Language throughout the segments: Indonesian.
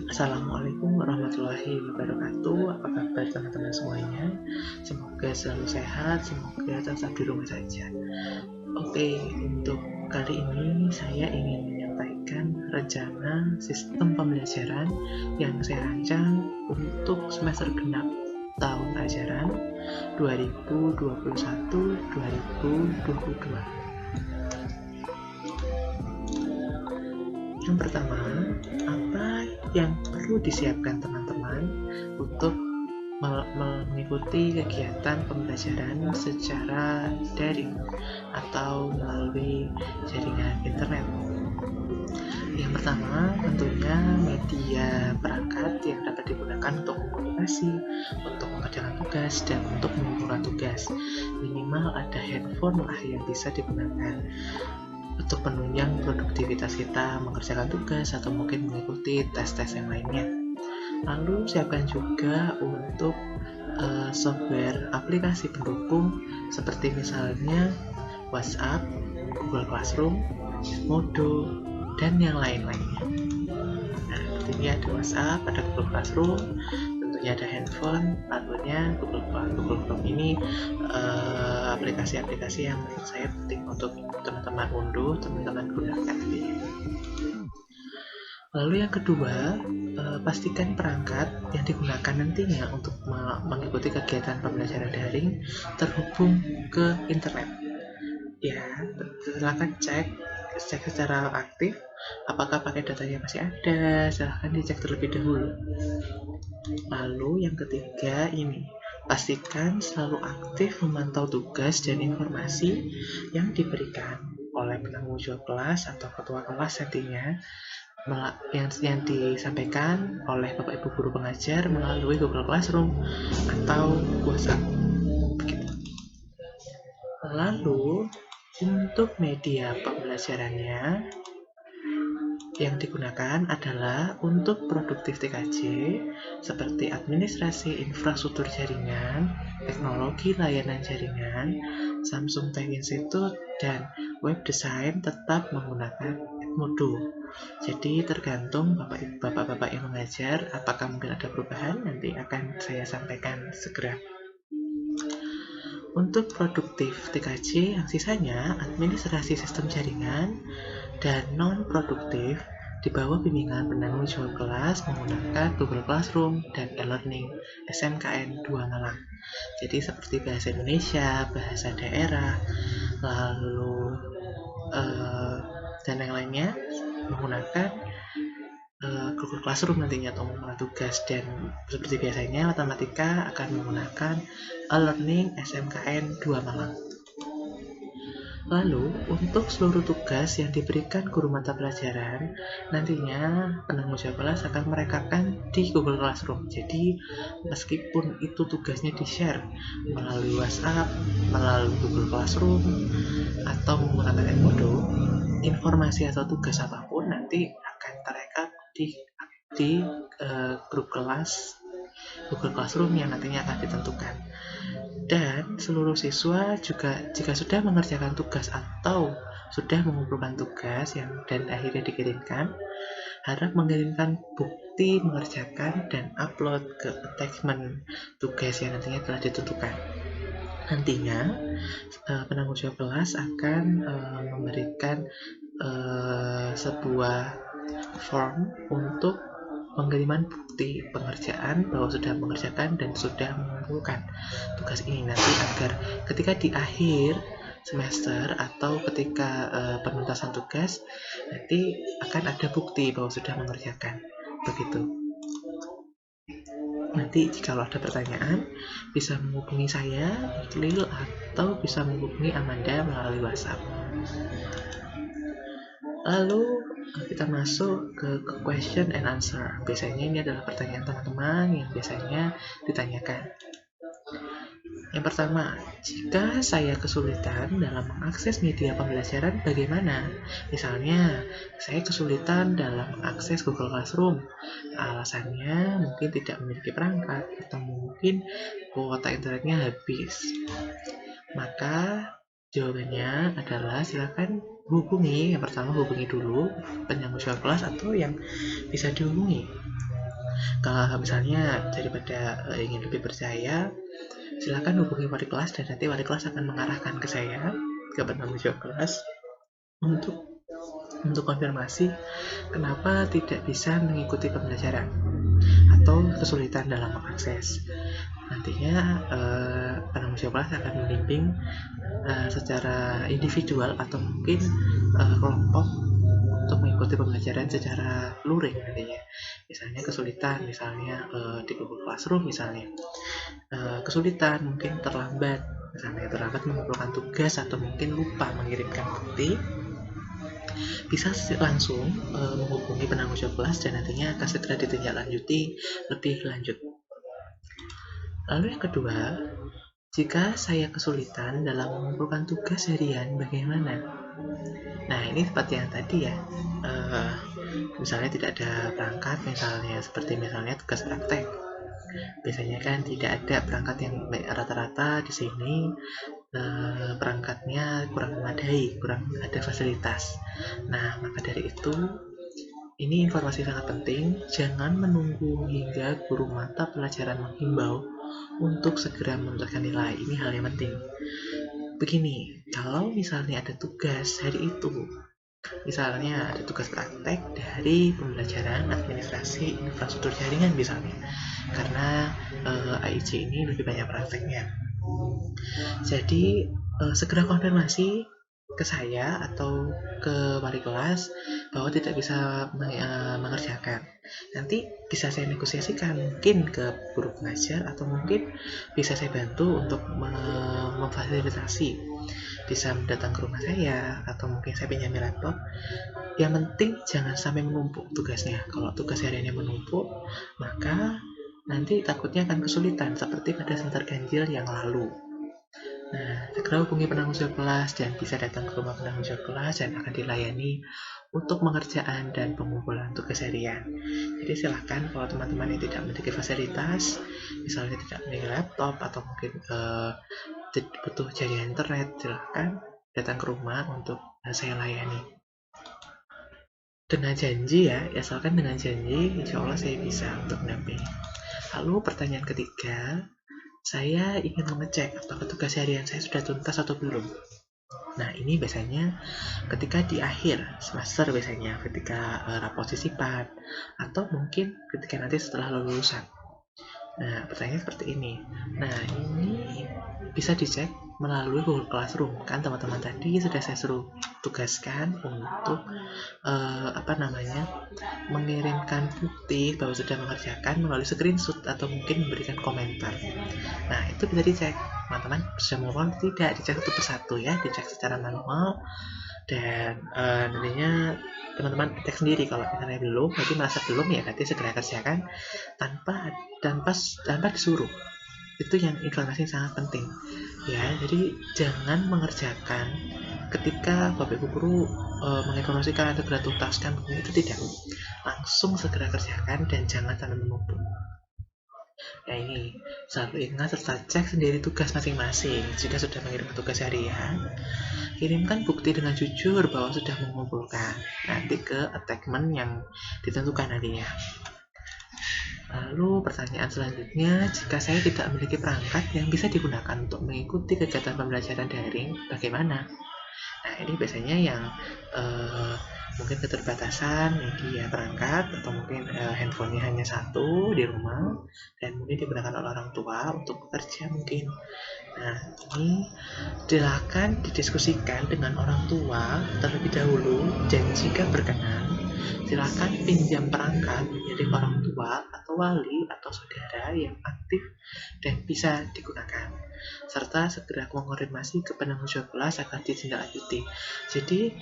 Assalamualaikum warahmatullahi wabarakatuh. Apa kabar teman-teman semuanya? Semoga selalu sehat, semoga tetap di rumah saja. Oke, untuk kali ini saya ingin menyampaikan rencana sistem pembelajaran yang saya rancang untuk semester genap tahun ajaran 2021-2022. Yang pertama, apa yang perlu disiapkan teman-teman untuk mengikuti kegiatan pembelajaran secara daring atau melalui jaringan internet? Yang pertama, tentunya media perangkat yang dapat digunakan untuk komunikasi, untuk mengerjakan tugas, dan untuk mengumpulkan tugas. Minimal ada handphone lah yang bisa digunakan untuk penunjang produktivitas kita mengerjakan tugas atau mungkin mengikuti tes-tes yang lainnya. Lalu siapkan juga untuk software aplikasi pendukung seperti misalnya WhatsApp, Google Classroom, Moodle, dan yang lain-lainnya. Nah, tentunya ada WhatsApp, ada Google Classroom, tentunya ada handphone, lalunya Google Chrome ini aplikasi-aplikasi yang menurut saya penting untuk teman-teman unduh, teman-teman gunakan. Lalu yang kedua, pastikan perangkat yang digunakan nantinya untuk mengikuti kegiatan pembelajaran daring terhubung ke internet. Ya, silakan cek secara aktif apakah pakai datanya masih ada, silahkan dicek terlebih dahulu. Lalu yang ketiga ini, pastikan selalu aktif memantau tugas dan informasi yang diberikan oleh penanggung jawab kelas atau ketua kelas nantinya yang disampaikan oleh Bapak Ibu guru pengajar melalui Google Classroom atau WhatsApp. Begitu. Lalu untuk media pembelajarannya yang digunakan adalah untuk produktif TKJ seperti administrasi infrastruktur jaringan, teknologi layanan jaringan, Samsung Tech Institute, dan web design tetap menggunakan Moodle. Jadi tergantung bapak-bapak yang mengajar, apakah mungkin ada perubahan, nanti akan saya sampaikan segera. Untuk produktif TKJ yang sisanya administrasi sistem jaringan dan non-produktif di bawah bimbingan penanggung jawab kelas menggunakan Google Classroom dan e-learning SMKN 2 Malang. Jadi seperti bahasa Indonesia, bahasa daerah, lalu dan yang lainnya menggunakan Google Classroom nantinya untuk menggunakan tugas, dan seperti biasanya matematika akan menggunakan e-learning SMKN 2 Malang. Lalu untuk seluruh tugas yang diberikan guru mata pelajaran nantinya penanggung jawab kelas akan merekapkan di Google Classroom. Jadi meskipun itu tugasnya di-share melalui WhatsApp, melalui Google Classroom, atau menggunakan Moodle, informasi atau tugas apapun nanti akan terekap di grup kelas Google Classroom yang nantinya akan ditentukan. Dan seluruh siswa juga jika sudah mengerjakan tugas atau sudah mengumpulkan tugas dan akhirnya dikirimkan, harap mengirimkan bukti mengerjakan dan upload ke attachment tugas yang nantinya telah ditentukan. Nantinya penanggung jawab kelas akan memberikan sebuah form untuk pengiriman bukti pengerjaan bahwa sudah mengerjakan dan sudah mengumpulkan tugas ini, nanti agar ketika di akhir semester atau ketika penuntasan tugas nanti akan ada bukti bahwa sudah mengerjakan. Begitu. Nanti jika ada pertanyaan bisa menghubungi saya, Iqlil, atau bisa menghubungi Amanda melalui WhatsApp. Lalu kita masuk ke question and answer. Biasanya ini adalah pertanyaan teman-teman yang biasanya ditanyakan. Yang pertama, jika saya kesulitan dalam mengakses media pembelajaran bagaimana? Misalnya, saya kesulitan dalam mengakses Google Classroom. Alasannya mungkin tidak memiliki perangkat atau mungkin kuota internetnya habis. Maka jawabannya adalah silakan hubungi. Yang pertama hubungi dulu penanggung jawab kelas atau yang bisa dihubungi Kalau misalnya daripada ingin lebih percaya, silakan hubungi wali kelas dan nanti wali kelas akan mengarahkan ke saya, ke penanggung jawab kelas, untuk konfirmasi kenapa tidak bisa mengikuti pembelajaran atau kesulitan dalam mengakses. Nantinya penanggung jawab kelas akan membimbing secara individual atau mungkin kelompok untuk mengikuti pembelajaran secara luring nantinya. Misalnya kesulitan, misalnya di Google Classroom misalnya kesulitan, mungkin terlambat, misalnya terlambat mengumpulkan tugas atau mungkin lupa mengirimkan bukti, bisa langsung menghubungi penanggung jawab kelas dan nantinya akan segera ditindaklanjuti lebih lanjut. Lalu yang kedua, jika saya kesulitan dalam mengumpulkan tugas harian, bagaimana? Nah, ini seperti yang tadi ya, misalnya tidak ada perangkat, misalnya seperti misalnya tugas praktek. Biasanya kan tidak ada perangkat yang rata-rata di sini perangkatnya kurang memadai, kurang ada fasilitas. Nah, maka dari itu ini informasi sangat penting, jangan menunggu hingga guru mata pelajaran menghimbau untuk segera menentukan nilai. Ini hal yang penting. Begini, kalau misalnya ada tugas hari itu, misalnya ada tugas praktek dari pembelajaran administrasi infrastruktur jaringan misalnya, karena AIJ ini lebih banyak prakteknya. Jadi segera konfirmasi ke saya atau ke wali kelas bahwa tidak bisa mengerjakan. Nanti bisa saya negosiasikan mungkin ke guru pengajar atau mungkin bisa saya bantu untuk memfasilitasi, bisa datang ke rumah saya atau mungkin saya pinjami laptop. Yang penting jangan sampai menumpuk tugasnya. Kalau tugas hariannya menumpuk, maka nanti takutnya akan kesulitan seperti pada semester ganjil yang lalu. Nah, segera hubungi penanggung jawab kelas dan bisa datang ke rumah penanggung jawab kelas dan akan dilayani untuk pengerjaan dan pengumpulan tugas harian. Jadi silahkan kalau teman-teman yang tidak memiliki fasilitas, misalnya tidak memiliki laptop atau mungkin butuh jaringan internet, silahkan datang ke rumah untuk saya layani. Dengan janji ya, asalkan dengan janji, insya Allah saya bisa untuk mendampingi. Lalu pertanyaan ketiga, saya ingin mengecek apakah tugas harian saya sudah tuntas atau belum. Nah, ini biasanya ketika di akhir semester, biasanya ketika rapot sisipan atau mungkin ketika nanti setelah lulusan. Nah, pertanyaannya seperti ini. Nah, ini bisa dicek melalui Google Classroom. Kan teman-teman tadi sudah saya suruh tugaskan untuk mengirimkan bukti bahwa sudah mengerjakan melalui screenshot atau mungkin memberikan komentar. Nah, itu bisa dicek teman-teman sudah mengumpulkan tidak, dicek satu persatu ya, dicek secara manual dan nantinya teman-teman cek sendiri. Kalau misalnya belum, berarti merasa belum ya, berarti segera kerjakan tanpa disuruh. Itu yang informasi sangat penting ya. Jadi jangan mengerjakan ketika Bapak Ibu guru menginformasikan Anda sudah tuntaskan, itu tidak, langsung segera kerjakan dan jangan sampai menumpuk. Nah, ini selalu ingat serta cek sendiri tugas masing-masing. Jika sudah mengirimkan tugas harian, kirimkan bukti dengan jujur bahwa sudah mengumpulkan, nanti ke attachment yang ditentukan nantinya. Lalu pertanyaan selanjutnya, jika saya tidak memiliki perangkat yang bisa digunakan untuk mengikuti kegiatan pembelajaran daring, bagaimana? Nah, ini biasanya yang mungkin keterbatasan media perangkat atau mungkin handphonenya hanya satu di rumah dan mungkin digunakan oleh orang tua untuk bekerja mungkin. Nah, ini silakan didiskusikan dengan orang tua terlebih dahulu dan jika berkenan silakan pinjam perangkat milik orang tua atau wali atau saudara yang aktif dan bisa digunakan, serta segera mengonfirmasi ke penanggung jawab kelas agar ditindaklanjuti. Jadi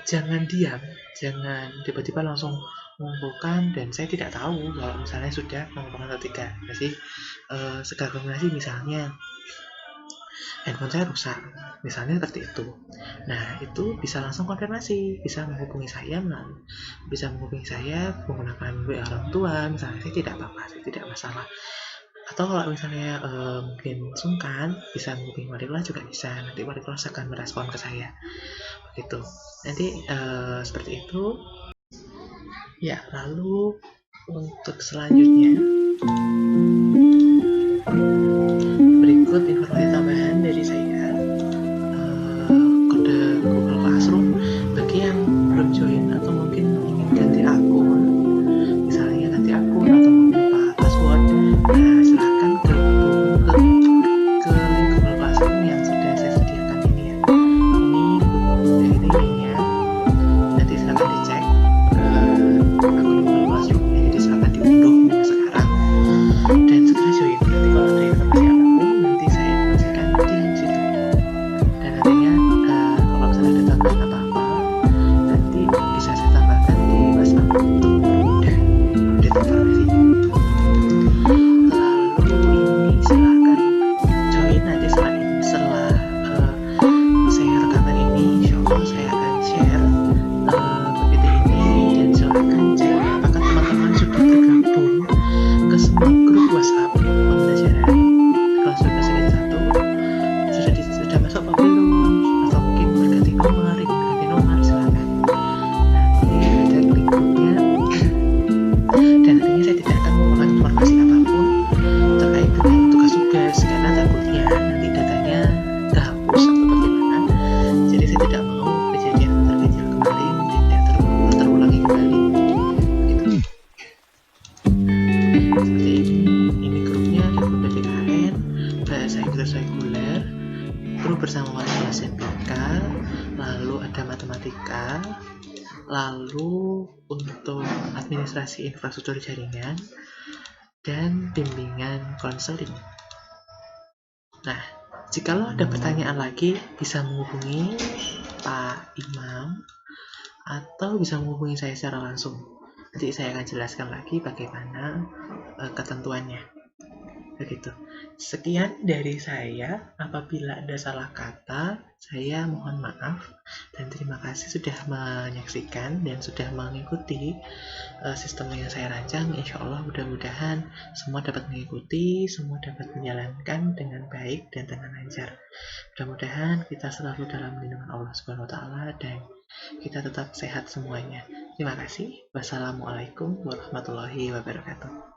jangan diam, jangan tiba-tiba langsung mengumpulkan dan saya tidak tahu kalau misalnya sudah mengumpulkan atau tidak. Jadi segera konfirmasi, misalnya handphone saya rusak, misalnya seperti itu. Nah, itu bisa langsung konfirmasi, bisa menghubungi saya menggunakan WA orang tua, misalnya. Saya tidak apa-apa, saya tidak masalah. Atau kalau misalnya mungkin sungkan, bisa menghubungi wali kelas juga bisa. Nanti wali kelas akan merespon ke saya, begitu. Nanti seperti itu. Ya, lalu Untuk selanjutnya, berikut informasi tambahan dari saya. Kode Google Classroom bagi yang belum join atau mungkin ingin ganti akun, misalnya ganti akun atau mungkin lupa password, nah silahkan gabung ke link Google Classroom yang sudah saya sediakan ini ya. Ini linknya, nanti silahkan dicek akun Google Classroom, jadi silahkan diunduh mulai sekarang dan segera join. Nanti kalau ada informasi apapun nanti saya informasikan di situ. Dan nantinya kalau misalnya ada tambahan apa-apa nanti bisa saya tambahkan di WhatsApp untuk mempermudah update informasi. Lalu ini silahkan join nanti setelah saya rekaman ini, insya Allah saya akan share PPT ini dan silahkan cek apakah teman-teman sudah tergabung ke semua grup WhatsApp pembelajaran kelas 12 series 1, sudah masuk apa belum, atau mungkin berganti nomor, ingin ganti nomor, silahkan. Nanti ada link grupnya dan nantinya saya tidak akan memberikan informasi apapun terkait dengan tugas-tugas karena takutnya nanti datanya kehapus atau bagaimana. Jadi saya tidak mau kejadian terkecil kemarin tidak terulangi kembali begitu. Seperti ini grupnya ada grup PPKN, bahasa Inggris reguler, grup bersama wali kelas MBK, lalu ada matematika, lalu untuk administrasi infrastruktur jaringan dan bimbingan konseling. Nah, jikalau ada pertanyaan lagi bisa menghubungi Pak Imam atau bisa menghubungi saya secara langsung. Nanti saya akan jelaskan lagi bagaimana ketentuannya. Begitu. Sekian dari saya. Apabila ada salah kata, saya mohon maaf dan terima kasih sudah menyaksikan dan sudah mengikuti sistem yang saya rancang. Insya Allah mudah-mudahan semua dapat mengikuti, semua dapat menjalankan dengan baik dan dengan lancar. Mudah-mudahan kita selalu dalam lindungan Allah Subhanahu wa taala dan kita tetap sehat semuanya. Terima kasih. Wassalamualaikum warahmatullahi wabarakatuh.